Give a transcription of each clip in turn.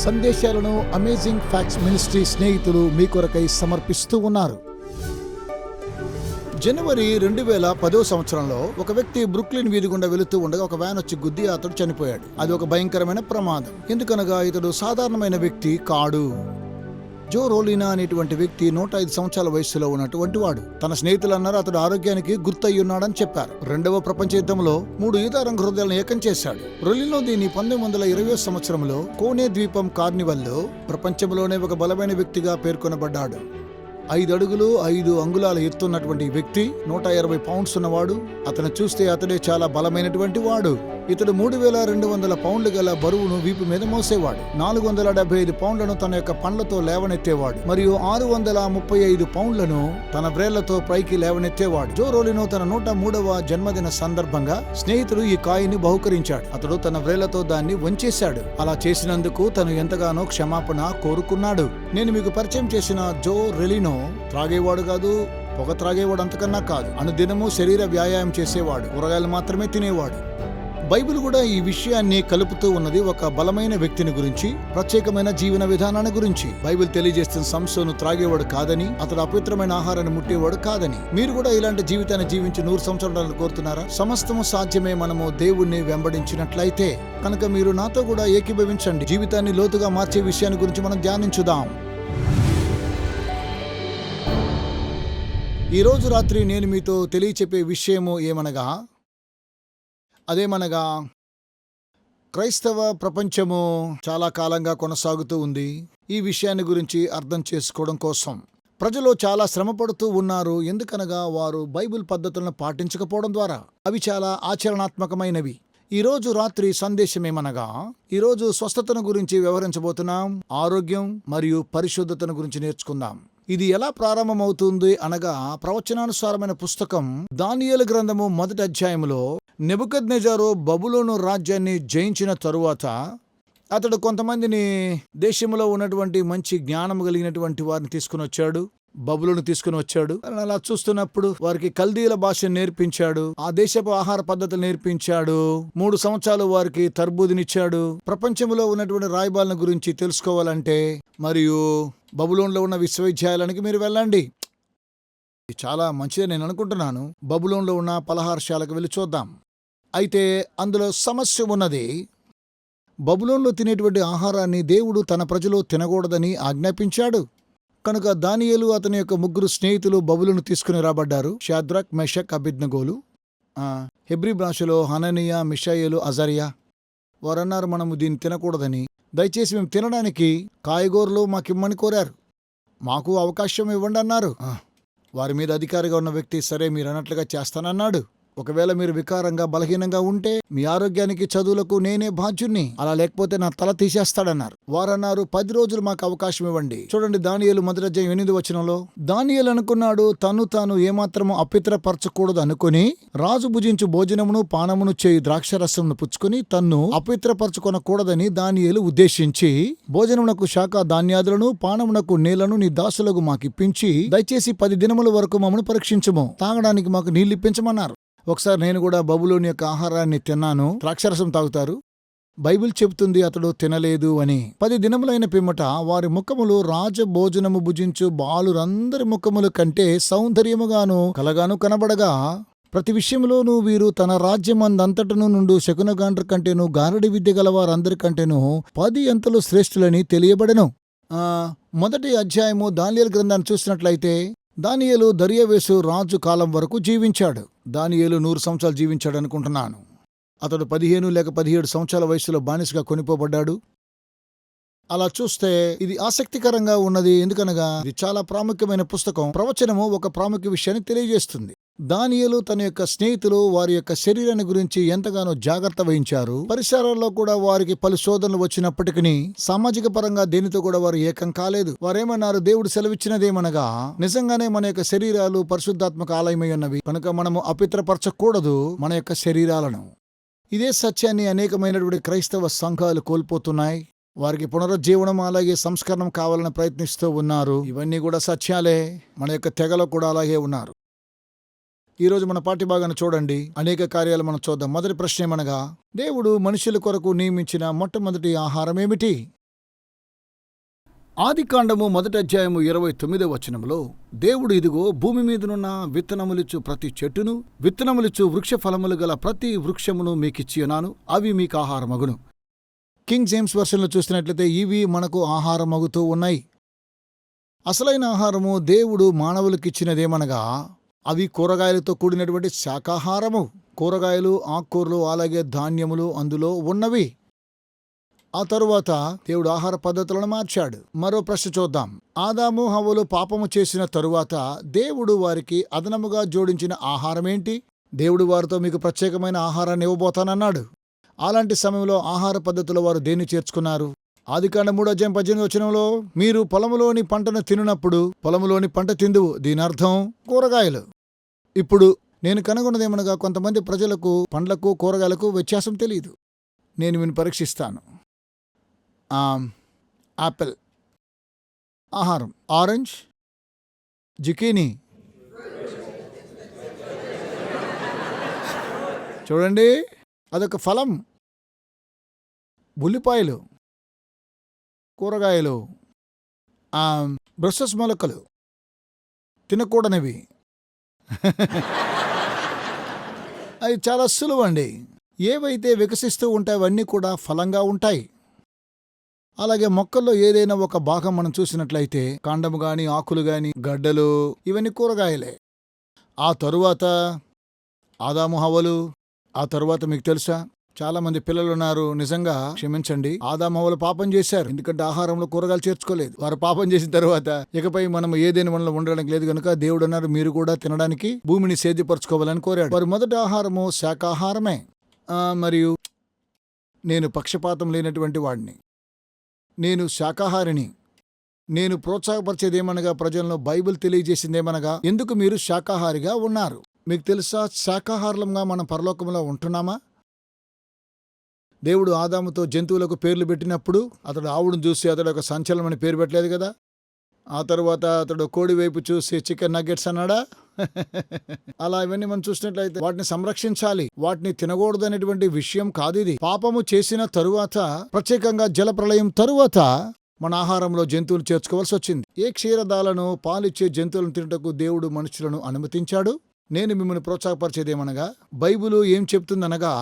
సందేశాలను amazing facts ministry స్నేహితులు మీ కొరకై సమర్పిస్తూ ఉన్నారు. జనవరి 2010 ఒక వ్యక్తి బ్రుక్లిన్ వీధి గుండా వెళుతూ ఉండగా ఒక వ్యాన్ వచ్చి గుద్ది అతడు చనిపోయాడు. అది ఒక భయంకరమైన ప్రమాదం. ఎందుకనగా ఇతడు సాధారణమైన వ్యక్తి కాడు. జో రోలినా అనేటువంటి వ్యక్తి 105 సంవత్సరాల వయసులో ఉన్నటువంటి వాడు. తన స్నేహితులు అన్నారు అతడు ఆరోగ్యానికి గుర్తయ్యున్నాడని చెప్పారు. 2వ ప్రపంచ యుద్ధంలో 3 యుద్ధరంగ హృదయాలను ఏకం చేశాడు. రోలినో దీన్ని 1920వ సంవత్సరంలో కోనే ద్వీపం కార్నివల్లో ప్రపంచంలోనే ఒక బలమైన వ్యక్తిగా పేర్కొనబడ్డాడు. 5 అడుగులు 5 అంగుళాల ఎత్తున్నటువంటి వ్యక్తి, 120 పౌండ్స్ ఉన్నవాడు. అతను చూస్తే అతడే చాలా బలమైనటువంటి వాడు. ఇతడు 3200 పౌండ్లు గల బరువును వీపు మీద మోసేవాడు. 475 పౌండ్లను తన యొక్క పండ్లతో లేవనెత్తేవాడు మరియు 635 పౌండ్లను తన వ్రేళ్లతో పైకి లేవనెత్తేవాడు. జో రోలినో తన 103వ జన్మదిన సందర్భంగా స్నేహితుడు ఈ కాయిని బహుకరించాడు. అతడు తన వ్రేళ్లతో దాన్ని వంచేశాడు. అలా చేసినందుకు తను ఎంతగానో క్షమాపణ కోరుకున్నాడు. నేను మీకు పరిచయం చేసిన జో రెలినో త్రాగేవాడు కాదు, పొగ త్రాగేవాడు అంతకన్నా కాదు. అనుదినము శరీర వ్యాయామం చేసేవాడు, కూరగాయలు మాత్రమే తినేవాడు. బైబిల్ కూడా ఈ విషయాన్ని కలుపుతూ ఉన్నది. ఒక బలమైన వ్యక్తిని గురించి, ప్రత్యేకమైన జీవన విధానాన్ని గురించి బైబిల్ తెలియజేస్తున్న సంసోను త్రాగేవాడు కాదని, అతడు అపవిత్రమైన ఆహారాన్ని ముట్టేవాడు కాదని. మీరు కూడా ఇలాంటి జీవితాన్ని జీవించి 100 సంవత్సరాలను కోరుతున్నారా? సమస్తము సాధ్యమే మనము దేవుణ్ణి వెంబడించినట్లయితే. కనుక మీరు నాతో కూడా ఏకీభవించండి. జీవితాన్ని లోతుగా మార్చే విషయాన్ని గురించి మనం ధ్యానించుదాం. ఈ రోజు రాత్రి నేను మీతో తెలియచెప్పే విషయము అదేమనగా క్రైస్తవ ప్రపంచము చాలా కాలంగా కొనసాగుతూ ఉంది. ఈ విషయాన్ని గురించి అర్థం చేసుకోవడం కోసం ప్రజలు చాలా శ్రమపడుతూ ఉన్నారు. ఎందుకనగా వారు బైబిల్ పద్ధతులను పాటించకపోవడం ద్వారా అవి చాలా ఆచరణాత్మకమైనవి. ఈరోజు రాత్రి సందేశం ఈరోజు స్వస్థతను గురించి వివరించబోతున్నాం. ఆరోగ్యం మరియు పరిశుద్ధతను గురించి నేర్చుకుందాం. ఇది ఎలా ప్రారంభమవుతుంది అనగా ప్రవచనానుసారమైన పుస్తకం దానియేలు గ్రంథము 1వ అధ్యాయంలో నెబుకద్నెజరు బబులోను రాజ్యాన్ని జయించిన తరువాత అతడు కొంతమందిని దేశంలో ఉన్నటువంటి మంచి జ్ఞానం కలిగినటువంటి వారిని తీసుకుని వచ్చాడు. బబులోను తీసుకుని వచ్చాడు. అలా చూస్తున్నప్పుడు వారికి కల్దీల భాష నేర్పించాడు. ఆ దేశపు ఆహార పద్ధతులు నేర్పించాడు. 3 సంవత్సరాలు వారికి తర్బూదునిచ్చాడు. ప్రపంచంలో ఉన్నటువంటి రాయబారుల గురించి తెలుసుకోవాలంటే మరియు బబులోన్లో ఉన్న విశ్వవిద్యాలయానికి మీరు వెళ్ళండి. చాలా మంచిదే నేను అనుకుంటున్నాను. బబులోన్లో ఉన్న పలహారశాలకు వెళ్ళి చూద్దాం. అయితే అందులో సమస్య ఉన్నది. బబులోన్లో తినేటువంటి ఆహారాన్ని దేవుడు తన ప్రజలు తినకూడదని ఆజ్ఞాపించాడు. కనుక దానియేలు అతని యొక్క 3 స్నేహితులు బబులోను తీసుకుని రాబడ్డారు. షాద్రక్, మెషక్, అబేద్నెగోలు. హెబ్రీ భాషలో హననియా, మిషాయేలు, అజరియా. వారన్నారు మనము దీన్ని తినకూడదని. దయచేసి మేము తినడానికి కాయగూరలు మాకిమ్మని కోరారు. మాకు అవకాశం ఇవ్వండి అన్నారు. వారి మీద అధికారిగా ఉన్న వ్యక్తి సరే మీరు అన్నట్లుగా చేస్తానన్నాడు. ఒకవేళ మీరు వికారంగా బలహీనంగా ఉంటే మీ ఆరోగ్యానికి చదువులకు నేనే బాధ్యుణ్ణి, అలా లేకపోతే నా తల తీసేస్తాడన్నారు. వారన్నారు 10 రోజులు మాకు అవకాశం ఇవ్వండి. చూడండి దానియేలు 1వ అధ్యాయం 8వ వచనంలో దానియేలు అనుకున్నాడు తాను ఏమాత్రము అపవిత్రపరచకూడదు అనుకుని రాజు భుజించు భోజనమును పానమును చేయి ద్రాక్షరసమును పుచ్చుకుని తన్ను అపవిత్రపరచుకొనకూడదని దానియేలు ఉద్దేశించి భోజనమునకు శాఖ ధాన్యాదులను పానమునకు నీళ్లను నీ దాసులకు మాకిప్పించి దయచేసి 10 దినముల వరకు మమ్మను పరీక్షించము, తాగడానికి మాకు నీళ్లు ఇప్పించమన్నారు. ఒకసారి నేను కూడా బబులోని యొక్క ఆహారాన్ని తిన్నాను. ద్రాక్షరసం తాగుతారు. బైబిల్ చెబుతుంది అతడు తినలేదు అని. 10 దినములైన పిమ్మట వారి ముఖములు రాజభోజనము భుజించు బాలురందరి ముఖముల కంటే సౌందర్యముగాను కలగాను కనబడగా ప్రతి విషయంలోనూ వీరు తన రాజ్యమందంతటను నుండి శకునగాండ్ర కంటేను గారడి విద్య గల వారందరికంటేను 10 అంతలు శ్రేష్ఠులని తెలియబడెను. 1వ అధ్యాయము దానియేలు గ్రంథాన్ని చూసినట్లయితే దానియేలు దర్యావేషు రాజు కాలం వరకు జీవించాడు. దానియేలు 100 సంవత్సరాలు జీవించాడు అనుకుంటున్నాను. అతడు 15 లేక 17 సంవత్సరాల వయసులో బానిసగా కొనిపోబడ్డాడు. అలా చూస్తే ఇది ఆసక్తికరంగా ఉన్నది. ఎందుకనగా ఇది చాలా ప్రాముఖ్యమైన పుస్తకం. ప్రవచనము ఒక ప్రాముఖ్య విషయాన్ని తెలియజేస్తుంది. దానియేలు తన యొక్క స్నేహితులు వారి యొక్క శరీరాన్ని గురించి ఎంతగానో జాగ్రత్త వహించారు. పరిసరాల్లో కూడా వారికి పలు శోధనలు వచ్చినప్పటికీ సామాజిక పరంగా దేనితో కూడా వారు ఏకం కాలేదు. వారేమన్నారు, దేవుడు సెలవిచ్చినదేమనగా నిజంగానే మన యొక్క శరీరాలు పరిశుద్ధాత్మక ఆలయమై ఉన్నవి కనుక మనము అపవిత్రపరచకూడదు మన యొక్క శరీరాలను. ఇదే సత్యాన్ని అనేకమైనటువంటి క్రైస్తవ సంఘాలు కోల్పోతున్నాయి. వారికి పునరుజ్జీవనం అలాగే సంస్కరణం కావాలని ప్రయత్నిస్తూ ఉన్నారు. ఇవన్నీ కూడా సత్యాలే. మన యొక్క తెగలో కూడా అలాగే ఉన్నారు. ఈరోజు మన పాఠ్యభాగాన్ని చూడండి. అనేక కార్యాలు మనం చూద్దాం. మొదటి ప్రశ్న ఏమనగా దేవుడు మనుషుల కొరకు నియమించిన మొట్టమొదటి ఆహారం ఏమిటి? ఆదికాండము 1:29 దేవుడు ఇదిగో భూమి మీదనున్న విత్తనములిచ్చు ప్రతి చెట్టును విత్తనములిచ్చు వృక్ష ఫలములు గల ప్రతి వృక్షమును మీకిచ్చియున్నాను, అవి మీకు ఆహారమగును. కింగ్ జేమ్స్ వర్షన్లో చూసినట్లయితే ఇవి మనకు ఆహారమగుతూ ఉన్నాయి. అసలైన ఆహారము దేవుడు మానవులకిచ్చినదేమనగా అవి కూరగాయలతో కూడినటువంటి శాకాహారము. కూరగాయలు, ఆకుకూరలు, అలాగే ధాన్యములు అందులో ఉన్నవి. ఆ తరువాత దేవుడు ఆహార పద్ధతులను మార్చాడు. మరో ప్రశ్న చూద్దాం. ఆదాము హవ్వలు పాపము చేసిన తరువాత దేవుడు వారికి అదనముగా జోడించిన ఆహారమేంటి? దేవుడు వారితో మీకు ప్రత్యేకమైన ఆహారాన్ని ఇవ్వబోతానన్నాడు. అలాంటి సమయంలో ఆహార పద్ధతులు వారు దేన్ని చేర్చుకున్నారు? ఆదికాండం 3:18 మీరు పొలములోని పంటను తినునప్పుడు పొలములోని పంట తిందువు. దీని అర్థం కూరగాయలు. ఇప్పుడు నేను కనుగొన్నదేమనగా కొంతమంది ప్రజలకు పండ్లకు కూరగాయలకు వ్యత్యాసం తెలియదు. నేను వీని పరీక్షిస్తాను. యాపిల్ ఆహారం, ఆరెంజ్, జుకీనీ చూడండి, అదొక ఫలం. ఉల్లిపాయలు కూరగాయలు, బ్రస్సెస్ మొలకలు తినకూడనివి. అవి చాలా సులువండి. ఏవైతే వికసిస్తూ ఉంటాయి అవన్నీ కూడా ఫలంగా ఉంటాయి. అలాగే మొక్కల్లో ఏదైనా ఒక భాగం మనం చూసినట్లయితే కాండము గాని, ఆకులు గాని, గడ్డలు, ఇవన్నీ కూరగాయలే. ఆ తరువాత ఆదాము హవ్వలు. ఆ తరువాత మీకు తెలుసా, చాలా మంది పిల్లలున్నారు. నిజంగా క్షమించండి, ఆదాము హవ్వలు పాపం చేశారు. ఎందుకంటే ఆహారంలో కూరగాయలు చేర్చుకోలేదు. వారు పాపం చేసిన తరువాత ఇకపై మనం ఏదైనా మనలో ఉండడానికి లేదు కనుక దేవుడు అన్నారు, మీరు కూడా తినడానికి భూమిని సేద్యపరచుకోవాలని కోరాడు. వారి మొదటి ఆహారము శాకాహారమే. మరియు నేను పక్షపాతం లేనటువంటి వాడిని, నేను శాకాహారిని. నేను ప్రోత్సాహపరిచేదేమనగా ప్రజలను బైబిల్ తెలియజేసిందేమనగా ఎందుకు మీరు శాకాహారిగా ఉన్నారు. మీకు తెలుసా, శాకాహారులంగా మనం పరలోకంలో ఉంటున్నామా? దేవుడు ఆదాముతో జంతువులకు పేర్లు పెట్టినప్పుడు అతడు ఆవును చూసి అతడు ఒక సంచలనమని పేరు పెట్టలేదు కదా. ఆ తరువాత అతడు కోడి వైపు చూసి చికెన్ నగ్గెట్స్ అన్నాడా? అలా ఇవన్నీ మనం చూసినట్లయితే వాటిని సంరక్షించాలి, వాటిని తినకూడదు అనేటువంటి విషయం కాదు ఇది. పాపము చేసిన తరువాత, ప్రత్యేకంగా జలప్రళయం తరువాత మన ఆహారంలో జంతువులు చేర్చుకోవాల్సి వచ్చింది. ఏ క్షీరదాలను, పాలిచ్చే జంతువులను తినటకు దేవుడు మనుషులను అనుమతించాడు. నేను మిమ్మల్ని ప్రోత్సాహపరిచేదేమనగా బైబిలు ఏం చెప్తుందనగా,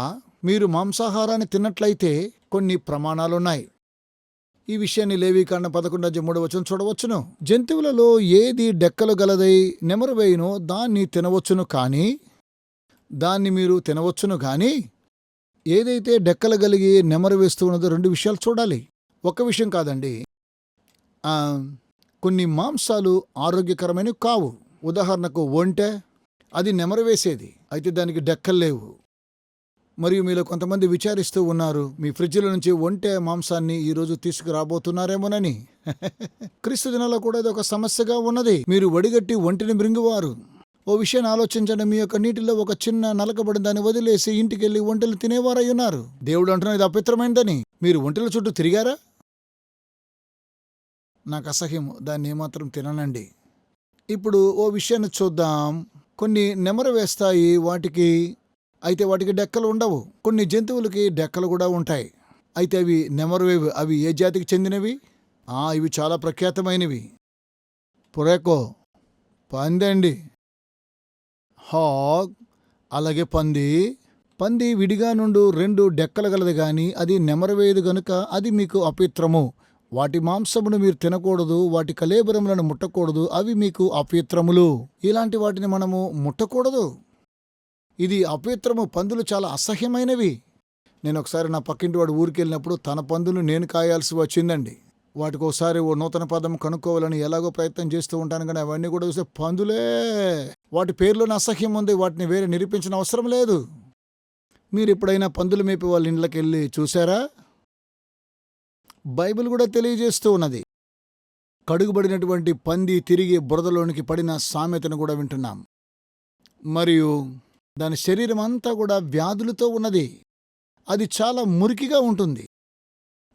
మీరు మాంసాహారాన్ని తిన్నట్లయితే కొన్ని ప్రమాణాలున్నాయి. ఈ విషయాన్ని లేవీకాండం 11:3 చూడవచ్చును. జంతువులలో ఏది డెక్కలు గలదై నెమరు వేయునో దాన్ని తినవచ్చును కానీ దాన్ని మీరు తినవచ్చును కానీ ఏదైతే డెక్కలు కలిగి నెమరు వేస్తూ ఉన్నదో 2 విషయాలు చూడాలి. ఒక విషయం కాదండి. కొన్ని మాంసాలు ఆరోగ్యకరమైనవి కావు. ఉదాహరణకు ఒంటె, అది నెమరు వేసేది, అయితే దానికి డెక్కలు లేవు. మరియు మీలో కొంతమంది విచారిస్తూ ఉన్నారు, మీ ఫ్రిడ్జ్ల నుంచి ఒంటె మాంసాన్ని ఈరోజు తీసుకురాబోతున్నారేమోనని. క్రీస్తు దినాల్లో కూడా ఇది ఒక సమస్యగా ఉన్నది. మీరు వడిగట్టి ఒంటిని మృంగువారు. ఓ విషయాన్ని ఆలోచించండి. మీ యొక్క నీటిలో ఒక చిన్న నలకబడిన దాన్ని వదిలేసి ఇంటికెళ్ళి ఒంటెలు తినేవారై ఉన్నారు. దేవుడు అంటున్నా ఇది అపవిత్రమైందని. మీరు ఒంటెల చుట్టూ తిరిగారా? నాకు అసహ్యము, దాన్ని ఏమాత్రం తిననండి. ఇప్పుడు ఓ విషయాన్ని చూద్దాం. కొన్ని నెమరు వేస్తాయి వాటికి, అయితే వాటికి డెక్కలు ఉండవు. కొన్ని జంతువులకి డెక్కలు కూడా ఉంటాయి, అయితే అవి నెమరువేవి. అవి ఏ జాతికి చెందినవి? ఇవి చాలా ప్రఖ్యాతమైనవి. పురేకో, పందండి, హాగ్, అలాగే పంది విడిగా నుండి 2 డెక్కలు గలది గాని అది నెమరువేయదు గనుక అది మీకు అపవిత్రము. వాటి మాంసమును మీరు తినకూడదు, వాటి కళేబరములను ముట్టకూడదు, అవి మీకు అపవిత్రములు. ఇలాంటి వాటిని మనము ముట్టకూడదు. ఇది అపవిత్రము. పందులు చాలా అసహ్యమైనవి. నేను ఒకసారి నా పక్కింటి వాడు ఊరికెళ్ళినప్పుడు తన పందులు నేను కాయాల్సి వచ్చిందండి. వాటికి ఒకసారి ఓ నూతన పదం కనుక్కోవాలని ఎలాగో ప్రయత్నం చేస్తూ ఉంటాను, కానీ అవన్నీ కూడా చూస్తే పందులే. వాటి పేర్లోనే అసహ్యం ఉంది, వాటిని వేరే నిరూపించిన అవసరం లేదు. మీరు ఎప్పుడైనా పందులు మేపే వాళ్ళ ఇంట్లోకి వెళ్ళి చూసారా? బైబిల్ కూడా తెలియజేస్తూ ఉన్నది. కడుగుబడినటువంటి పంది తిరిగి బురదలోనికి పడిన సామెతను కూడా వింటున్నాం. మరియు దాని శరీరం అంతా కూడా వ్యాధులతో ఉన్నది. అది చాలా మురికిగా ఉంటుంది.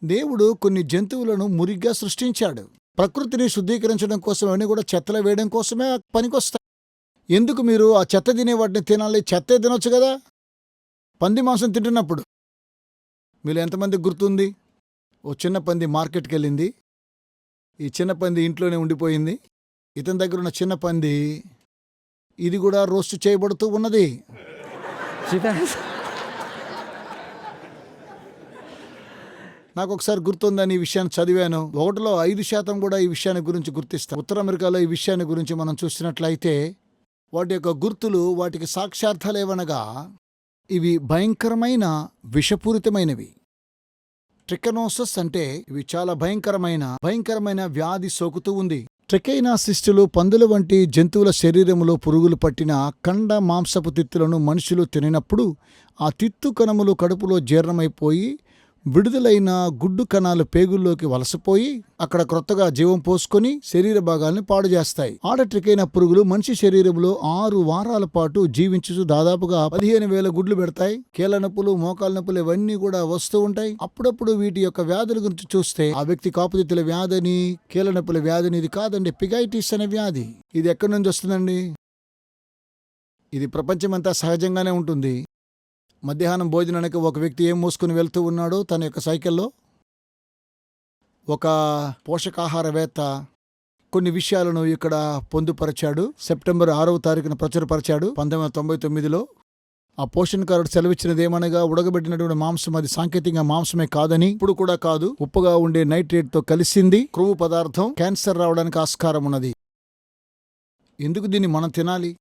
దేవుడు కొన్ని జంతువులను మురిగ్గా సృష్టించాడు. ప్రకృతిని శుద్ధీకరించడం కోసం అవన్నీ కూడా చెత్తలో వేయడం కోసమే పనికొస్తాయి. ఎందుకు మీరు ఆ చెత్త తినే వాటిని తినాలి? చెత్తే తినొచ్చు కదా. పంది మాంసం తింటున్నప్పుడు మీరు ఎంతమంది గుర్తుంది? ఓ చిన్న పంది మార్కెట్కి వెళ్ళింది. ఈ చిన్న పంది ఇంట్లోనే ఉండిపోయింది. ఇతని దగ్గర ఉన్న చిన్న పంది ఇది కూడా రోస్ట్ చేయబడుతూ ఉన్నది. See that? నాకు ఒకసారి గుర్తుందని ఈ విషయాన్ని చదివాను. 1లో 5% కూడా ఈ విషయాన్ని గురించి గుర్తిస్తారు. ఉత్తర అమెరికాలో ఈ విషయాన్ని గురించి మనం చూసినట్లయితే వాటి యొక్క గుర్తులు, వాటికి సాక్ష్యార్థాలేవనగా ఇవి భయంకరమైన విషపూరితమైనవి. ట్రికనోసస్ అంటే ఇవి చాలా భయంకరమైన వ్యాధి సోకుతూ ఉంది. ట్రికైనాసిస్టులు పందుల వంటి జంతువుల శరీరములో పురుగులు పట్టిన కండ మాంసపు తిత్తులను మనుషులు తినినప్పుడు ఆ తిత్తు కణములు కడుపులో జీర్ణమైపోయి విడుదలైన గుడ్డు కణాలు పేగుల్లోకి వలసపోయి అక్కడ క్రొత్తగా జీవం పోసుకొని శరీర భాగాల్ని పాడు చేస్తాయి. ఆడ ట్రికైన పురుగులు మనిషి శరీరంలో 6 వారాల పాటు జీవించుచు దాదాపుగా 15,000 గుడ్లు పెడతాయి. కీళ్ళ నొప్పులు, మోకాల నొప్పులు ఇవన్నీ కూడా వస్తూ ఉంటాయి. అప్పుడప్పుడు వీటి యొక్క వ్యాధుల గురించి చూస్తే ఆ వ్యక్తి కాపుతిత్తుల వ్యాధిని, కీళ్ళ నొప్పుల వ్యాధిని, ఇది కాదండి, పిగైటిస్ అనే వ్యాధి. ఇది ఎక్కడి నుంచి వస్తుందండి? ఇది ప్రపంచమంతా సహజంగానే ఉంటుంది. మధ్యాహ్నం భోజనానికి ఒక వ్యక్తి ఏం మోసుకుని వెళ్తూ ఉన్నాడో తన యొక్క సైకిల్లో ఒక పోషకాహారవేత్త కొన్ని విషయాలను ఇక్కడ పొందుపరిచాడు. సెప్టెంబర్ 6వ తారీఖున ప్రచురపరిచాడు 1999లో. ఆ పోషణకారుడు సెలవిచ్చినదేమనగా ఉడకబెట్టినటువంటి మాంసం అది సాంకేతికంగా మాంసమే కాదని, ఇప్పుడు కూడా కాదు, ఉప్పుగా ఉండే నైట్రేట్తో కలిసింది, క్రొవ్వు పదార్థం, క్యాన్సర్ రావడానికి ఆస్కారం ఉన్నది. ఎందుకు దీన్ని మనం తినాలి?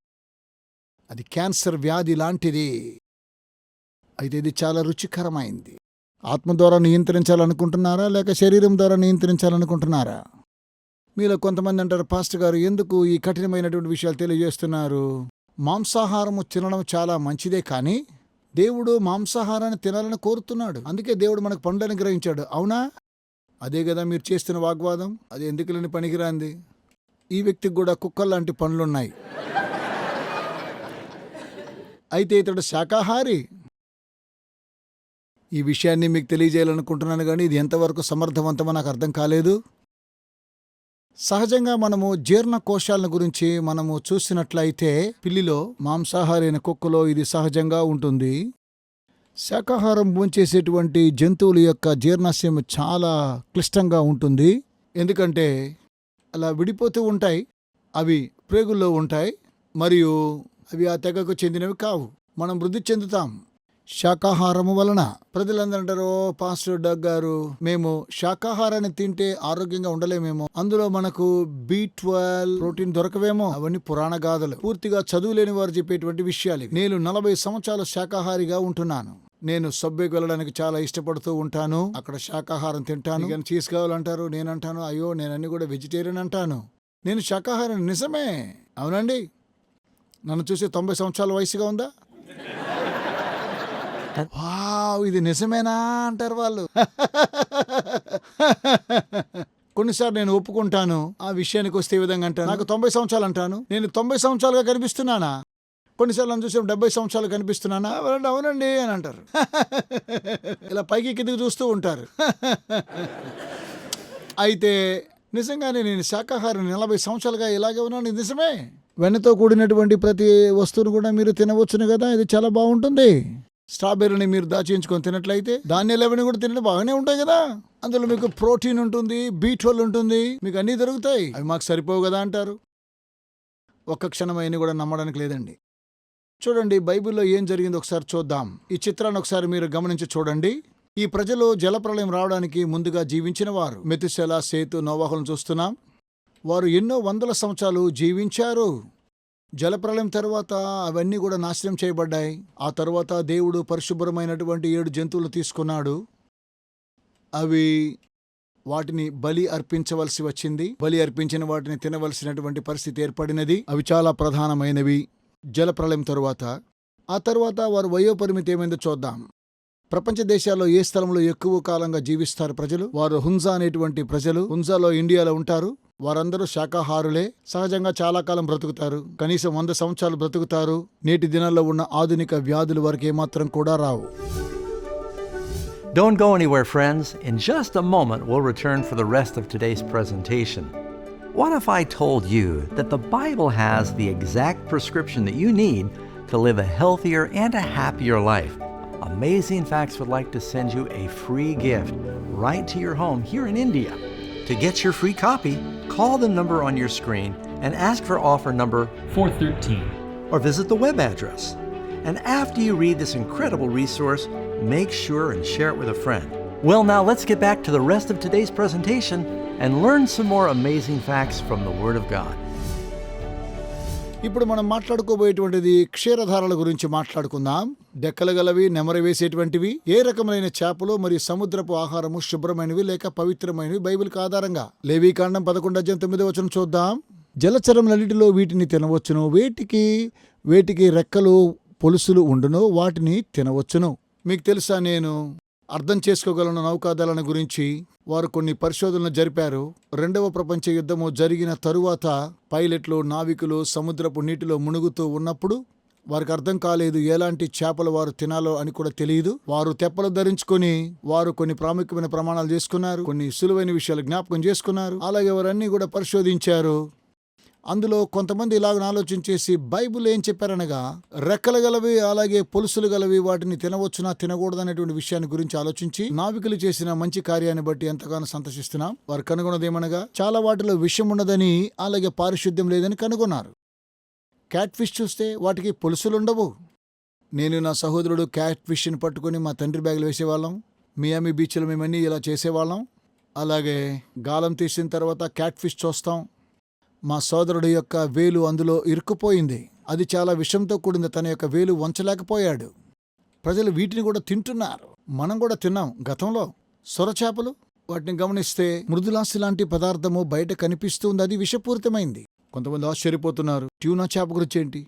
అది క్యాన్సర్ వ్యాధి లాంటిది. అయితే ఇది చాలా రుచికరమైంది. ఆత్మ ద్వారా నియంత్రించాలనుకుంటున్నారా లేక శరీరం ద్వారా నియంత్రించాలనుకుంటున్నారా? మీలో కొంతమంది అంటారు, పాస్టర్ గారు ఎందుకు ఈ కఠినమైనటువంటి విషయాలు తెలియజేస్తున్నారు? మాంసాహారము తినడం చాలా మంచిదే, కానీ దేవుడు మాంసాహారాన్ని తినాలని కోరుతున్నాడు. అందుకే దేవుడు మనకు పండ్లను గ్రహించాడు. అవునా? అదే కదా మీరు చేస్తున్న వాగ్వాదం. అది ఎందుకులని పనికిరాంది. ఈ వ్యక్తికి కూడా కుక్కల్లాంటి పండ్లున్నాయి. అయితే ఇతడు శాకాహారి. ఈ విషయాన్ని మీకు తెలియజేయాలనుకుంటున్నాను, కానీ ఇది ఎంతవరకు సమర్థవంతమో నాకు అర్థం కాలేదు. సహజంగా మనము జీర్ణకోశాలను గురించి మనము చూసినట్లయితే పిల్లిలో, మాంసాహారి అయిన కుక్కలో ఇది సహజంగా ఉంటుంది. శాకాహారం భోంచేసేటువంటి జంతువుల యొక్క జీర్ణాశయం చాలా క్లిష్టంగా ఉంటుంది. ఎందుకంటే అలా విడిపోతూ ఉంటాయి. అవి ప్రేగుల్లో ఉంటాయి మరియు అవి ఆ తెగకు చెందినవి కావు. మనం వృద్ధి చెందుతాం శాకాహారము వలన. ప్రజలందరూ అంటారు, పాస్టర్ డగ్ గారు మేము శాకాహారాన్ని తింటే ఆరోగ్యంగా ఉండలేమేమో, అందులో మనకు B12 ప్రోటీన్ దొరకవేమో. అవన్నీ పురాణ గాథలు, పూర్తిగా చదువులేని వారు చెప్పేటువంటి విషయాలు. నేను 40 సంవత్సరాలు శాకాహారిగా ఉంటున్నాను. నేను సబ్వేకి వెళ్ళడానికి చాలా ఇష్టపడుతూ ఉంటాను. అక్కడ శాకాహారం తింటాను. కానీ చీజ్ కావాలంటారు. నేనంటాను, అయ్యో నేనన్నీ కూడా వెజిటేరియన్ అంటాను. నేను శాకాహారం. నిజమే, అవునండి. నన్ను చూసి 90 సంవత్సరాల వయసుగా ఉందా? వావ్, ఇది నిజమేనా అంటారు వాళ్ళు. కొన్నిసార్లు నేను ఒప్పుకుంటాను. ఆ విషయానికి వస్తే ఈ విధంగా అంటాను, నాకు 90 సంవత్సరాలు అంటాను. నేను 90 సంవత్సరాలుగా కనిపిస్తున్నానా? కొన్నిసార్లు నన్ను చూసి 70 సంవత్సరాలు కనిపిస్తున్నానా? అవునండి అని అంటారు. ఇలా పైకి కిందికి చూస్తూ ఉంటారు. అయితే నిజంగానే నేను శాకాహారం 40 సంవత్సరాలుగా ఇలాగే ఉన్నాను. ఇది నిజమే. వెన్నతో కూడినటువంటి ప్రతి వస్తువును కూడా మీరు తినవచ్చును కదా, ఇది చాలా బాగుంటుంది. స్ట్రాబెర్రీని మీరు దాచించుకొని తినట్లయితే ధాన్యాలవన్నీ కూడా తినడం బాగానే ఉంటాయి కదా. అందులో మీకు ప్రోటీన్ ఉంటుంది, B12 ఉంటుంది, మీకు అన్నీ దొరుకుతాయి. అవి మాకు సరిపోవు కదా అంటారు. ఒక్క క్షణం అయినా కూడా నమ్మడానికి లేదండి. చూడండి, బైబిల్లో ఏం జరిగిందో ఒకసారి చూద్దాం. ఈ చిత్రాన్ని ఒకసారి మీరు గమనించి చూడండి. ఈ ప్రజలు జలప్రళయం రావడానికి ముందుగా జీవించిన వారు. మెతుషెల, సేతు, నోవాహులను చూస్తున్నాం. వారు ఎన్నో వందల సంవత్సరాలు జీవించారు. జలప్రళయం తర్వాత అవన్నీ కూడా నాశనం చేయబడ్డాయి. ఆ తర్వాత దేవుడు పరిశుభ్రమైనటువంటి 7 జంతువులు తీసుకున్నాడు. అవి వాటిని బలి అర్పించవలసి వచ్చింది. బలి అర్పించిన వాటిని తినవలసినటువంటి పరిస్థితి ఏర్పడినది. అవి చాలా ప్రధానమైనవి జలప్రళయం తరువాత. ఆ తర్వాత వారు వయోపరిమితి ఏమైందో చూద్దాం. ప్రపంచ దేశాల్లో ఏ స్థలంలో ఎక్కువ కాలంగా జీవిస్తారు ప్రజలు? వారు హుంజా అనేటువంటి ప్రజలు. హుంజాలో ఇండియాలో ఉంటారు. వారందరూ శాకాహారులే. సహజంగా చాలా కాలం బ్రతుకుతారు. కనీసం 100 సంవత్సరాలు బ్రతుకుతారు. నేటి దినాల్లో ఉన్న ఆధునిక వ్యాధులు వారికి ఏమాత్రం కూడా రావు. Don't go anywhere, friends. In just a moment, we'll return for the rest of today's presentation. What if I told you that the Bible has the exact prescription that you need to live a healthier and a happier life? Amazing Facts would like to send you a free gift right to your home here in India. To get your free copy, call the number on your screen and ask for offer number 413. or visit the web address. And after you read this incredible resource, make sure and share it with a friend. Well, now let's get back to the rest of today's presentation and learn some more amazing facts from the Word of God. ఇప్పుడు మనం మాట్లాడుకోబోయేటువంటిది క్షీరధారల గురించి మాట్లాడుకుందాం. డెక్కలు గలవి, నెమరు వేసేటువంటివి, ఏ రకమైన చేపలు మరియు సముద్రపు ఆహారము శుభ్రమైనవి లేక పవిత్రమైనవి బైబిల్కి ఆధారంగా. లేవీకాండం 11:9 చూద్దాం. జలచరములన్నిటిలో వీటిని తినవచ్చును, వేటికి రెక్కలు పొలుసులు ఉండును, వాటిని తినవచ్చును. మీకు తెలుసా, నేను అర్థం చేసుకోగలను నౌకాదళన గురించి వారు కొన్ని పరిశోధనలు జరిపారు. 2వ ప్రపంచ యుద్ధము జరిగిన తరువాత పైలట్లు, నావికులు సముద్రపు నీటిలో మునుగుతూ ఉన్నప్పుడు వారికి అర్థం కాలేదు ఎలాంటి చేపలు వారు తినాలో అని కూడా తెలియదు. వారు తెప్పలు ధరించుకొని వారు కొన్ని ప్రాముఖ్యమైన ప్రమాణాలు చేసుకున్నారు, కొన్ని సులువైన విషయాలు జ్ఞాపకం చేసుకున్నారు. అలాగే వారన్నీ కూడా పరిశోధించారు. అందులో కొంతమంది ఇలాగ ఆలోచించేసి బైబిల్ ఏం చెప్పారనగా, రెక్కలు గలవి అలాగే పొలుసులు గలవి వాటిని తినవచ్చునా తినకూడదనేటువంటి విషయాన్ని గురించి ఆలోచించి నావికులు చేసిన మంచి కార్యాన్ని బట్టి ఎంతగానో సంతోషిస్తున్నాం. వారు కనుగొన్నదేమనగా, చాలా వాటిలో విషం ఉండదని అలాగే పారిశుద్ధ్యం లేదని కనుగొన్నారు. క్యాట్ ఫిష్ చూస్తే వాటికి పొలుసులుండవు. నేను నా సహోదరుడు క్యాట్ ఫిష్ని పట్టుకుని మా తండ్రి బ్యాగులు వేసేవాళ్ళం. మియామి బీచ్లో మేమన్నీ ఇలా చేసేవాళ్ళం. అలాగే గాలం తీసిన తర్వాత క్యాట్ ఫిష్ చూస్తాం. మా సోదరుడు యొక్క వేలు అందులో ఇరుక్కుపోయింది. అది చాలా విషంతో కూడింది. తన యొక్క వేలు వంచలేకపోయాడు. ప్రజలు వీటిని కూడా తింటున్నారు. మనం కూడా తిన్నాం గతంలో. సొరచేపలు, వాటిని గమనిస్తే మృదులాసి లాంటి పదార్థము బయట కనిపిస్తుంది. అది విషపూరితమైంది. కొంతమంది ఆశ్చర్యపోతున్నారు, ట్యూనా చేప గురించి ఏంటి?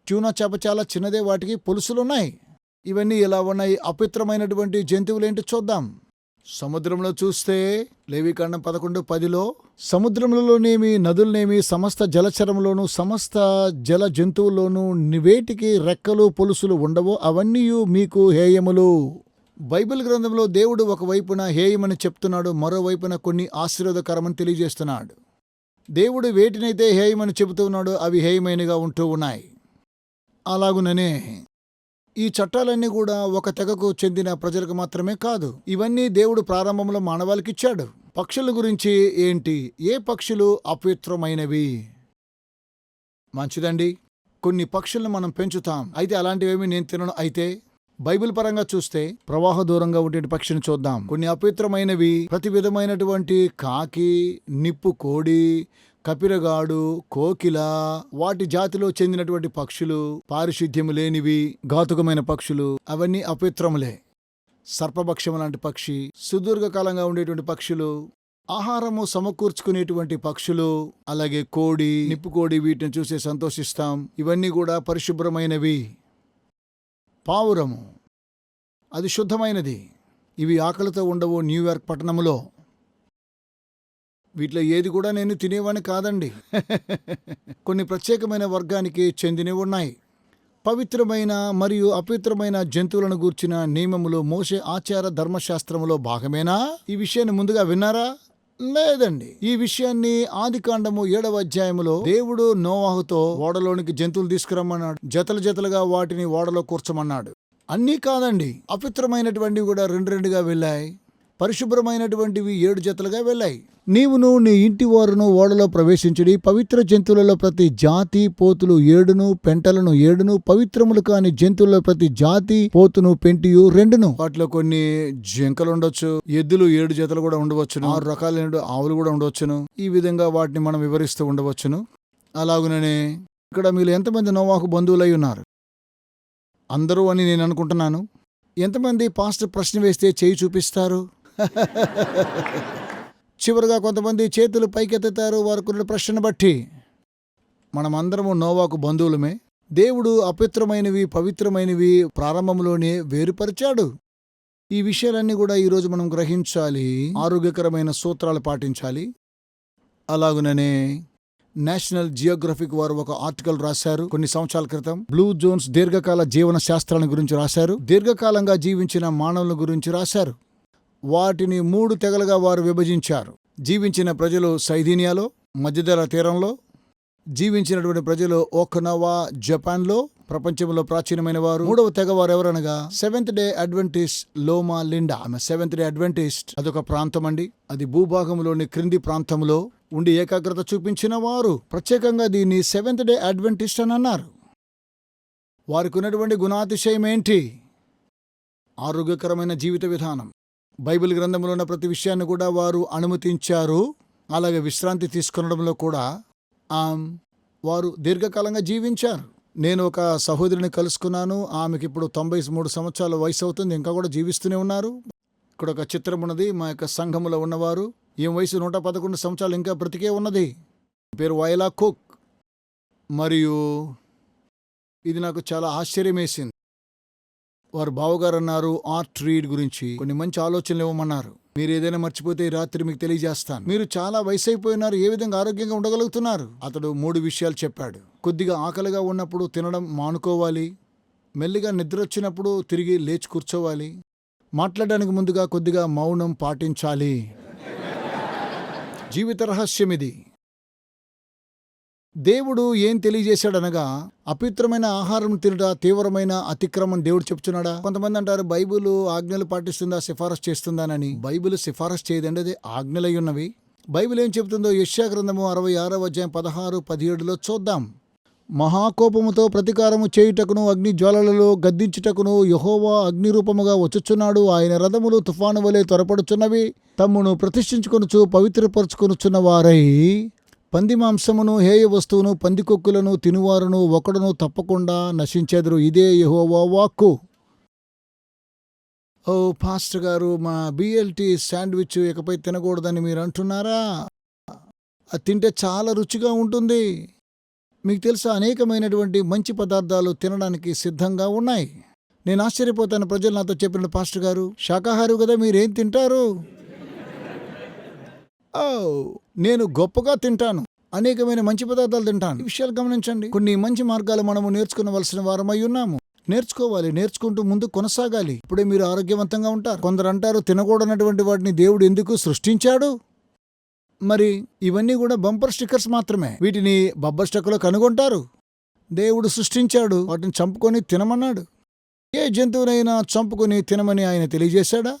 ట్యూనా చేప చాలా చిన్నదే, వాటికి పొలుసులున్నాయి. ఇవన్నీ ఎలా ఉన్నాయి? అపవిత్రమైనటువంటి జంతువులేంటి చూద్దాం. సముద్రంలో చూస్తే లేవీకాండం 11:10 సముద్రములలోనేమి నదులనేమి సమస్త జలచరంలోనూ సమస్త జల జంతువుల్లోనూ వేటికి రెక్కలు పొలుసులు ఉండవో అవన్నీ మీకు హేయములు. బైబిల్ గ్రంథంలో దేవుడు ఒకవైపున హేయమని చెప్తున్నాడు, మరోవైపున కొన్ని ఆశీర్వాదకరమని తెలియజేస్తున్నాడు. దేవుడు వేటినైతే హేయమని చెబుతూ ఉన్నాడో అవి హేయమైనగా ఉంటూ ఉన్నాయి. అలాగుననే ఈ చట్టాలన్నీ కూడా ఒక తెగకు చెందిన ప్రజలకు మాత్రమే కాదు. ఇవన్నీ దేవుడు ప్రారంభంలో మానవాళికి ఇచ్చాడు. పక్షుల గురించి ఏంటి? ఏ పక్షులు అపవిత్రమైనవి? మంచిదండి, కొన్ని పక్షులను మనం పెంచుతాం, అయితే అలాంటివేమీ నేను తినను. అయితే బైబిల్ పరంగా చూస్తే ప్రవాహ దూరంగా ఉండే పక్షిని చూద్దాం. కొన్ని అపవిత్రమైనవి ప్రతి విధమైనటువంటి కాకి, నిప్పు కోడి, కపిరగాడు, కోకిల, వాటి జాతిలో చెందినటువంటి పక్షులు, పారిశుద్ధ్యము లేనివి, ఘాతుకమైన పక్షులు, అవన్నీ అపవిత్రములే. సర్పపక్షము లాంటి పక్షి, సుదీర్ఘకాలంగా ఉండేటువంటి పక్షులు, ఆహారము సమకూర్చుకునేటువంటి పక్షులు, అలాగే కోడి, నిప్పుకోడి, వీటిని చూసి సంతోషిస్తాం. ఇవన్నీ కూడా పరిశుభ్రమైనవి. పావురము, అది శుద్ధమైనది. ఇవి ఆకలితో ఉండవు. న్యూయార్క్ పట్టణములో వీటిలో ఏది కూడా నేను తినేవాడిని కాదండి. కొన్ని ప్రత్యేకమైన వర్గానికి చెందినవి ఉన్నాయి. పవిత్రమైన మరియు అపవిత్రమైన జంతువులను గూర్చిన నియమములు మోషే ఆచార ధర్మశాస్త్రములో భాగమేనా? ఈ విషయాన్ని ముందుగా విన్నారా? లేదండి. ఈ విషయాన్ని ఆదికాండము 7వ అధ్యాయములో దేవుడు నోవాహుతో ఓడలోనికి జంతువులు తీసుకురమ్మన్నాడు. జతలుగా వాటిని ఓడలో కూర్చమన్నాడు. అన్నీ కాదండి, అపవిత్రమైనటువంటివి కూడా 2 వెళ్ళాయి. పరిశుభ్రమైనటువంటివి 7 జతలుగా వెళ్ళాయి. నీవును నీ ఇంటి వారును ఓడలో ప్రవేశించుడి. పవిత్ర జంతువులలో ప్రతి జాతి పోతులు 7, పెంటలను 7, పవిత్రములు కాని జంతువులలో ప్రతి జాతి పోతును పెంటియు 2. వాటిలో కొన్ని జింకలు ఉండొచ్చు, ఎద్దులు 7 జతలు కూడా ఉండవచ్చును, 6 రకాలైన ఆవులు కూడా ఉండవచ్చును. ఈ విధంగా వాటిని మనం వివరిస్తూ ఉండవచ్చును. అలాగుననే ఇక్కడ మీరు ఎంతమంది నోవాహు బంధువులై ఉన్నారు? అందరూ అని నేను అనుకుంటున్నాను. ఎంతమంది పాస్టర్ ప్రశ్న వేస్తే చేయి చూపిస్తారు? చివరిగా కొంతమంది చేతులు పైకెత్తుతారు వారికి ప్రశ్న బట్టి. మనమందరము నోవాకు బంధువులమే. దేవుడు అపవిత్రమైనవి పవిత్రమైనవి ప్రారంభంలోనే వేరుపరిచాడు. ఈ విషయాలన్నీ కూడా ఈరోజు మనం గ్రహించాలి. ఆరోగ్యకరమైన సూత్రాలు పాటించాలి. అలాగుననే నేషనల్ జియోగ్రఫిక్ వారు ఒక ఆర్టికల్ రాశారు కొన్ని సంవత్సరాల క్రితం. బ్లూ జోన్స్ దీర్ఘకాల జీవన శాస్త్రాన్ని గురించి రాశారు. దీర్ఘకాలంగా జీవించిన మానవుల గురించి రాశారు. వాటిని 3 తెగలుగా వారు విభజించారు. జీవించిన ప్రజలు సైదీనియాలో, మధ్యధరా తీరంలో, జీవించినటువంటి ప్రజలు ఓకనవా జపాన్లో, ప్రపంచంలో ప్రాచీనమైన వారు మూడవ తెగవారు ఎవరనగా seventh day Adventist Loma Linda. ఆమె సెవెంత్ డే అడ్వెంటిస్ట్. అదొక ప్రాంతం అండి. అది భూభాగంలోని క్రింది ప్రాంతంలో ఉండి ఏకాగ్రత చూపించిన వారు ప్రత్యేకంగా దీన్ని సెవెంత్ డే అడ్వెంటిస్ట్ అని అన్నారు. వారికి ఉన్నటువంటి గుణాతిశయం ఏంటి? ఆరోగ్యకరమైన జీవిత విధానం. బైబిల్ గ్రంథంలో ఉన్న ప్రతి విషయాన్ని కూడా వారు అనుమతించారు. అలాగే విశ్రాంతి తీసుకొనడంలో కూడా వారు దీర్ఘకాలంగా జీవించారు. నేను ఒక సహోదరిని కలుసుకున్నాను. ఆమెకి ఇప్పుడు 93 సంవత్సరాల వయసు అవుతుంది. ఇంకా కూడా జీవిస్తూనే ఉన్నారు. ఇక్కడ ఒక చిత్రం ఉన్నది. మా యొక్క సంఘములో ఉన్నవారు. ఈ వయసు 111 సంవత్సరాలు ఇంకా బ్రతికే ఉన్నది. పేరు వైలా కుక్. మరియు ఇది నాకు చాలా ఆశ్చర్యం వేసింది. వారు బావగారు అన్నారు, ఆర్ట్ రీడ్ గురించి కొన్ని మంచి ఆలోచనలు ఇవ్వమన్నారు. మీరు ఏదైనా మర్చిపోతే ఈ రాత్రి మీకు తెలియజేస్తాను. మీరు చాలా వయసు అయిపోయినారు, ఏ విధంగా ఆరోగ్యంగా ఉండగలుగుతున్నారు? అతడు 3 విషయాలు చెప్పాడు. కొద్దిగా ఆకలిగా ఉన్నప్పుడు తినడం మానుకోవాలి, మెల్లిగా నిద్ర వచ్చినప్పుడు తిరిగి లేచి కూర్చోవాలి, మాట్లాడడానికి ముందుగా కొద్దిగా మౌనం పాటించాలి. జీవిత రహస్యం ఇది. దేవుడు ఏం తెలియజేశాడనగా, అపవిత్రమైన ఆహారం తినడా తీవ్రమైన అతిక్రమం దేవుడు చెప్తున్నాడా? కొంతమంది అంటారు బైబిల్ ఆజ్ఞలు పాటిస్తుందా, సిఫారసు చేస్తుందానని. బైబిల్ సిఫారసు చేయదండి, అది ఆజ్ఞలై ఉన్నవి. బైబిల్ ఏం చెబుతుందో యెషయా గ్రంథము 66వ అధ్యాయం 16-17లో చూద్దాం. మహాకోపముతో ప్రతీకారము చేయుటకును అగ్ని జ్వాలలలో గద్దించుటకును యెహోవా అగ్నిరూపముగా వచ్చుచున్నాడు. ఆయన రథములు తుఫాను వలె త్వరపడుచున్నవి. తమ్మును ప్రతిష్ఠించుకొనుచు పవిత్రపరచుకొనుచున్న వారై పంది మాంసమును, హేయ వస్తువును, పందికొక్కులను తినువారును ఒకడును తప్పకుండా నశించెదరు. ఇదే యెహోవా వాక్కు. ఓ పాస్టర్ గారు, మా BLT శాండ్విచ్ ఇకపై తినకూడదని మీరు అంటున్నారా? అది తింటే చాలా రుచిగా ఉంటుంది. మీకు తెలుసా, అనేకమైనటువంటి మంచి పదార్థాలు తినడానికి సిద్ధంగా ఉన్నాయి. నేను ఆశ్చర్యపోతాను. ప్రజలు నాతో చెప్పిన, పాస్టర్ గారు శాకాహారి కదా, మీరేం తింటారు? నేను గొప్పగా తింటాను, అనేకమైన మంచి పదార్థాలు తింటాను. ఈ విషయాలు గమనించండి. కొన్ని మంచి మార్గాలు మనము నేర్చుకునవలసిన వారమై ఉన్నాము. నేర్చుకోవాలి, నేర్చుకుంటూ ముందు కొనసాగాలి. ఇప్పుడే మీరు ఆరోగ్యవంతంగా ఉంటారు. కొందరు అంటారు, తినకూడనటువంటి వాటిని దేవుడు ఎందుకు సృష్టించాడు? మరి ఇవన్నీ కూడా బంపర్ స్టిక్కర్స్ మాత్రమే. వీటిని బబ్బర్ స్టిక్కర్లో కనుగొంటారు. దేవుడు సృష్టించాడు, వాటిని చంపుకొని తినమన్నాడు. ఏ జంతువునైనా చంపుకొని తినమని ఆయన తెలియజేశాడా?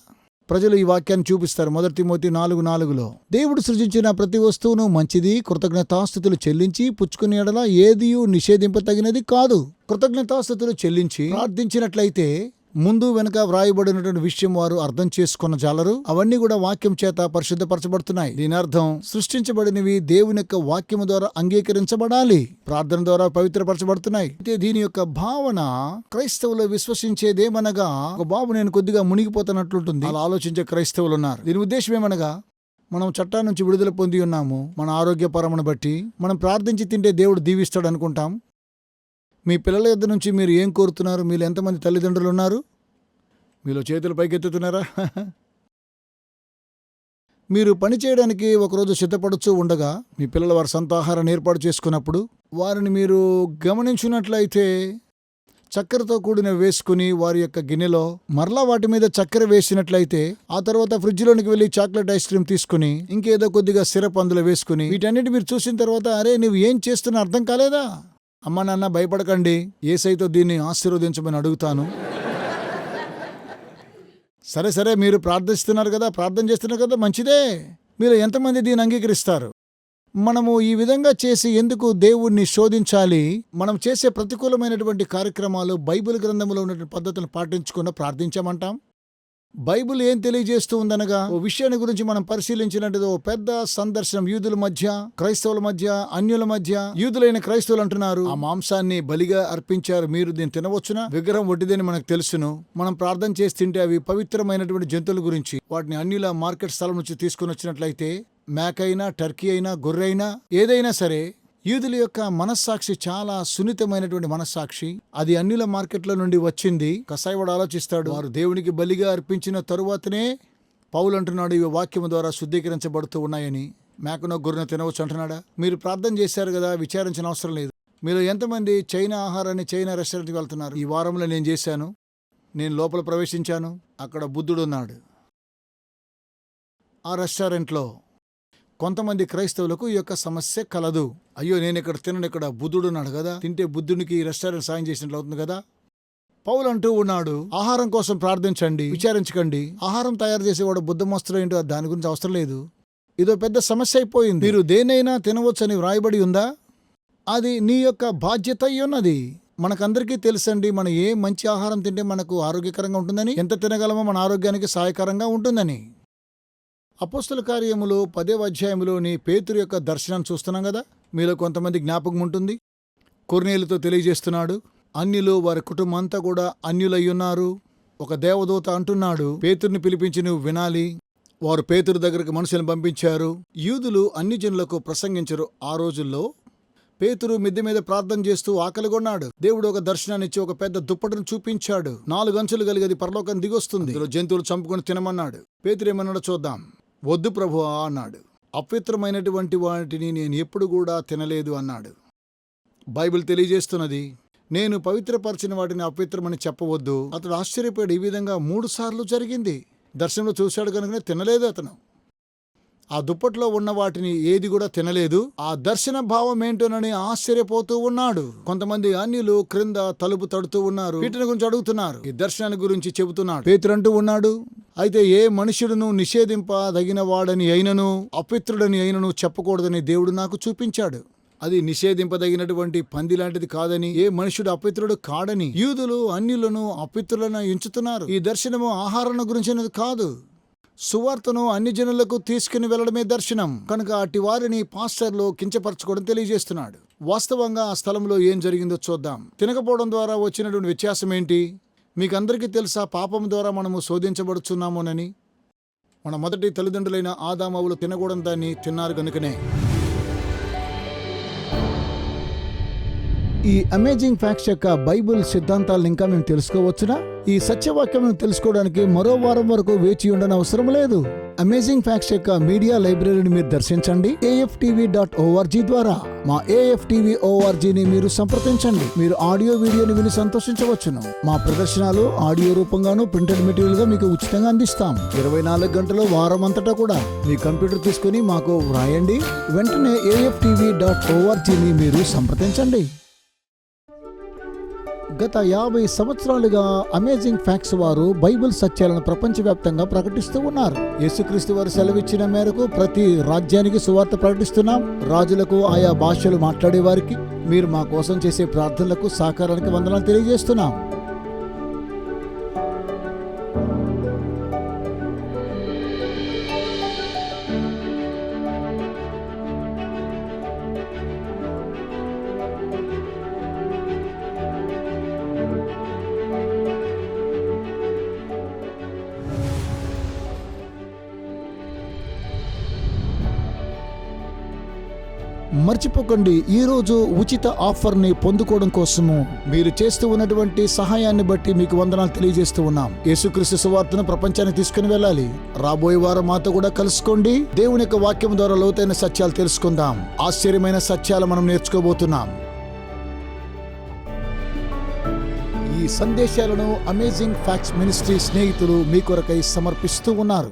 ప్రజలు ఈ వాక్యాన్ని చూపిస్తారు. 1 తిమోతి 4:4లో దేవుడు సృజించిన ప్రతి వస్తువును మంచిది, కృతజ్ఞతాస్తుతులు చెల్లించి పుచ్చుకునే యెడల ఏదియూ నిషేధింపతగినది కాదు. కృతజ్ఞతాస్తుతులు చెల్లించి ప్రార్థించినట్లయితే ముందు వెనుక వ్రాయబడినటువంటి విషయం వారు అర్థం చేసుకున్న జాలరు. అవన్నీ కూడా వాక్యం చేత పరిశుద్ధపరచబడుతున్నాయి. దీని అర్థం సృష్టించబడినవి దేవుని యొక్క వాక్యము ద్వారా అంగీకరించబడాలి, ప్రార్థన ద్వారా పవిత్రపరచబడుతున్నాయి. అయితే దీని యొక్క భావన క్రైస్తవులు విశ్వసించేదేమనగా, ఒక బాబు నేను కొద్దిగా మునిగిపోతున్నట్లుంటుంది, అలా ఆలోచించే క్రైస్తవులు ఉన్నారు. దీని ఉద్దేశం ఏమనగా, మనం చట్టం నుంచి విడుదల పొంది ఉన్నాము. మన ఆరోగ్యపరమను బట్టి మనం ప్రార్థించి తింటే దేవుడు దీవిస్తాడు అనుకుంటాం. మీ పిల్లల యొద్ద నుంచి మీరు ఏం కోరుతున్నారు? మీరు ఎంతమంది తల్లిదండ్రులు ఉన్నారు? మీలో చేతులు పైకెత్తుతున్నారా? మీరు పని చేయడానికి ఒకరోజు సిద్ధపడుతూ ఉండగా మీ పిల్లలు వారి సొంత ఆహారాన్ని ఏర్పాటు చేసుకున్నప్పుడు వారిని మీరు గమనించినట్లయితే చక్కెరతో కూడిన వేసుకుని వారి యొక్క గిన్నెలో మరలా వాటి మీద చక్కెర వేసినట్లయితే, ఆ తర్వాత ఫ్రిడ్జ్లోనికి వెళ్ళి చాక్లెట్ ఐస్ క్రీమ్ తీసుకుని ఇంకేదో కొద్దిగా సిరప్ అందులో వేసుకుని వీటన్నిటి మీరు చూసిన తర్వాత, అరే నువ్వు ఏం చేస్తున్నా అర్థం కాలేదా? అమ్మ నాన్న భయపడకండి, యేసయ్యతో దీన్ని ఆశీర్వదించమని అడుగుతాను. సరే మీరు ప్రార్థిస్తున్నారు కదా, ప్రార్థన చేస్తున్నారు కదా, మంచిదే. మీరు ఎంతమంది దీన్ని అంగీకరిస్తారు? మనము ఈ విధంగా చేసి ఎందుకు దేవుణ్ణి శోధించాలి? మనం చేసే ప్రతికూలమైనటువంటి కార్యక్రమాలు బైబిల్ గ్రంథంలో ఉన్నటువంటి పద్ధతులను పాటించకుండా ప్రార్థించామంటాం. బైబిల్ ఏం తెలియజేస్తూ ఉందనగా, ఓ విషయాన్ని గురించి మనం పరిశీలించినట్టు ఓ పెద్ద సందర్శనం యూదుల మధ్య, క్రైస్తవుల మధ్య, అన్యుల మధ్య. యూదులైన క్రైస్తవులు అంటున్నారు, ఆ మాంసాన్ని బలిగా అర్పించారు, మీరు దీన్ని తినవచ్చునా? విగ్రహం వడ్డిదని మనకు తెలుసును. మనం ప్రార్థన చేసి తింటే అవి పవిత్రమైనటువంటి జంతువుల గురించి. వాటిని అన్యుల మార్కెట్ స్థలం నుంచి తీసుకుని వచ్చినట్లయితే, మేక అయినా, టర్కీ అయినా, గొర్రె అయినా, ఏదైనా సరే, యూదుల యొక్క మనస్సాక్షి చాలా సున్నితమైనటువంటి మనస్సాక్షి. అది అన్యుల మార్కెట్లో నుండి వచ్చింది. కసాయివాడు ఆలోచిస్తాడు, వారు దేవునికి బలిగా అర్పించిన తరువాతనే, పౌలు అంటున్నాడు, ఇవి వాక్యము ద్వారా శుద్ధీకరించబడుతూ ఉన్నాయని. మేకనో గొర్రెనో తినవచ్చు అంటున్నాడా? మీరు ప్రార్థన చేశారు కదా, విచారించిన అవసరం లేదు. మీరు ఎంతమంది చైనా ఆహారాన్ని, చైనా రెస్టారెంట్కి వెళ్తున్నారు? ఈ వారంలో నేను చేశాను. నేను లోపల ప్రవేశించాను, అక్కడ బుద్ధుడు ఉన్నాడు. ఆ రెస్టారెంట్లో కొంతమంది క్రైస్తవులకు ఈ యొక్క సమస్య కలదు. అయ్యో, నేను ఇక్కడ తినను, ఇక్కడ బుద్ధుడు ఉన్నాడు కదా, తింటే బుద్ధునికి రెస్టారెంట్ సాయం చేసినట్లు అవుతుంది కదా. పౌలు అంటూ ఉన్నాడు, ఆహారం కోసం ప్రార్థించండి, విచారించకండి. ఆహారం తయారు చేసేవాడు బుద్ధమస్తుడు ఏంటో దాని గురించి అవసరం లేదు. ఇదో పెద్ద సమస్య అయిపోయింది. మీరు దేనైనా తినవచ్చని వ్రాయబడి ఉందా? అది నీ యొక్క బాధ్యత అయి ఉన్నది. మనకందరికీ తెలుసండి, మనం ఏ మంచి ఆహారం తింటే మనకు ఆరోగ్యకరంగా ఉంటుందని, ఎంత తినగలమో మన ఆరోగ్యానికి సహాయకరంగా ఉంటుందని. అపోస్తల కార్యములు 10వ అధ్యాయంలోని పేతురు యొక్క దర్శనాన్ని చూస్తున్నాం కదా. మీలో కొంతమంది జ్ఞాపకం ఉంటుంది. కొర్నేలుతో తెలియజేస్తున్నాడు, అన్యులు వారి కుటుంబం అంతా కూడా అన్యులయ్యున్నారు. ఒక దేవదూత అంటున్నాడు, పేతురుని పిలిపించి నువ్వు వినాలి. వారు పేతురు దగ్గరకు మనుషులను పంపించారు. యూదులు అన్ని జనులకు ప్రసంగించరు. ఆ రోజుల్లో పేతురు మిద్దె మీద ప్రార్థన చేస్తూ ఆకలిగొన్నాడు. దేవుడు ఒక దర్శనాన్ని ఇచ్చి ఒక పెద్ద దుప్పటిని చూపించాడు. 4 అంచులు కలిగేది పరలోకం దిగొస్తుంది. ఇందులో జంతువులు చంపుకొని తినమన్నాడు. పేతురు ఏమన్నాడో చూద్దాం. వద్దు ప్రభువా అన్నాడు. అపవిత్రమైనటువంటి వాటిని నేను ఎప్పుడు కూడా తినలేదు అన్నాడు. బైబిల్ తెలియజేస్తున్నది, నేను పవిత్రపరిచిన వాటిని అపవిత్రమని చెప్పవద్దు. అతడు ఆశ్చర్యపోయాడు. ఈ విధంగా 3 సార్లు జరిగింది. దర్శనంలో చూశాడు కనుకనే తినలేదు అతను. ఆ దుప్పట్లో ఉన్న వాటిని ఏది కూడా తినలేదు. ఆ దర్శన భావం ఏంటోనని ఆశ్చర్యపోతూ ఉన్నాడు. కొంతమంది అన్యులు క్రింద తలుపు తడుతూ ఉన్నారు. వీటిని గురించి అడుగుతున్నారు. ఈ దర్శనాన్ని గురించి చెబుతున్నాడు. పేతురు అంటూ ఉన్నాడు, అయితే ఏ మనుష్యుడును నిషేధింపదగిన వాడని అయినను అపవిత్రుడని అయినను చెప్పకూడదని దేవుడు నాకు చూపించాడు. అది నిషేధింపదగినటువంటి పంది లాంటిది కాదని, ఏ మనుషుడు అపవిత్రుడు కాడని యూదులు అన్యులను అపవిత్రులను ఎంచుతున్నారు. ఈ దర్శనము ఆహారం గురించినది కాదు. సువార్తను అన్ని జనులకు తీసుకుని వెళ్లడమే దర్శనం. కనుక అట్టి వారిని పాస్టర్లు కించపరచుకోవడం తెలియజేస్తున్నాడు. వాస్తవంగా ఆ స్థలంలో ఏం జరిగిందో చూద్దాం. తినకపోవడం ద్వారా వచ్చినటువంటి వ్యత్యాసం ఏంటి? మీకందరికీ తెలుసా, పాపం ద్వారా మనము శోధించబడుచున్నామోనని. మన మొదటి తల్లిదండ్రులైన ఆదామవులు తినకూడని దాన్ని తిన్నారు కనుకనే. ఈ అమేజింగ్ ఫ్యాక్ట్స్ యొక్క బైబిల్ సిద్ధాంతాలను ఇంకా మేము తెలుసుకోవచ్చునా? ఈ సత్యవాక్యం తెలుసుకోవడానికి మరో వారం వరకు వేచి ఉండని అవసరం లేదు. అమేజింగ్ ఫ్యాక్ట్స్ యొక్క మీడియా లైబ్రరీని మీరు దర్శించండి. AFTV.org ద్వారా మా AFTV.org ని మీరు సంప్రదించండి. మీరు ఆడియో వీడియోని విని సంతోషించవచ్చును. మా ప్రదర్శనలు ఆడియో రూపంగాను ప్రింటెడ్ మెటీరియల్ గా మీకు ఉచితంగా అందిస్తాం. 24 గంటలు వారం అంతటా కూడా మీ కంప్యూటర్ తీసుకుని మాకు వ్రాయండి. వెంటనే AFTV.org ని మీరు సంప్రదించండి. గత 50 సంవత్సరాలుగా అమేజింగ్ ఫ్యాక్ట్స్ వారు బైబిల్ సత్యాలను ప్రపంచవ్యాప్తంగా ప్రకటిస్తూ ఉన్నారు. యేసుక్రీస్తు వారు సెలవిచ్చిన మేరకు ప్రతి రాజ్యానికి సువార్త ప్రకటిస్తున్నాం. రాజులకు, ఆయా భాషలు మాట్లాడే వారికి, మీరు మా కోసం చేసే ప్రార్థనలకు సహకారానికి వందనాలు తెలియజేస్తున్నాం. మర్చిపోకండి, ఈ రోజు ఉచిత ఆఫర్ని పొందుకోవడం కోసము మీరు చేస్తూ ఉన్నటువంటి సహాయాన్ని బట్టి మీకు వందనాలు తెలియజేస్తూ ఉన్నాం. యేసుక్రీస్తు సువార్తను ప్రపంచానికి తీసుకుని వెళ్ళాలి. రాబోయే వారం మాతో కూడా కలుసుకోండి. దేవుని యొక్క వాక్యం ద్వారా లోతైన సత్యాలు తెలుసుకుందాం. ఆశ్చర్యమైన సత్యాలు మనం నేర్చుకోబోతున్నాం. ఈ సందేశాలను అమేజింగ్ ఫ్యాక్ట్స్ మినిస్ట్రీ స్నేహితులు మీ కొరకై సమర్పిస్తూ ఉన్నారు.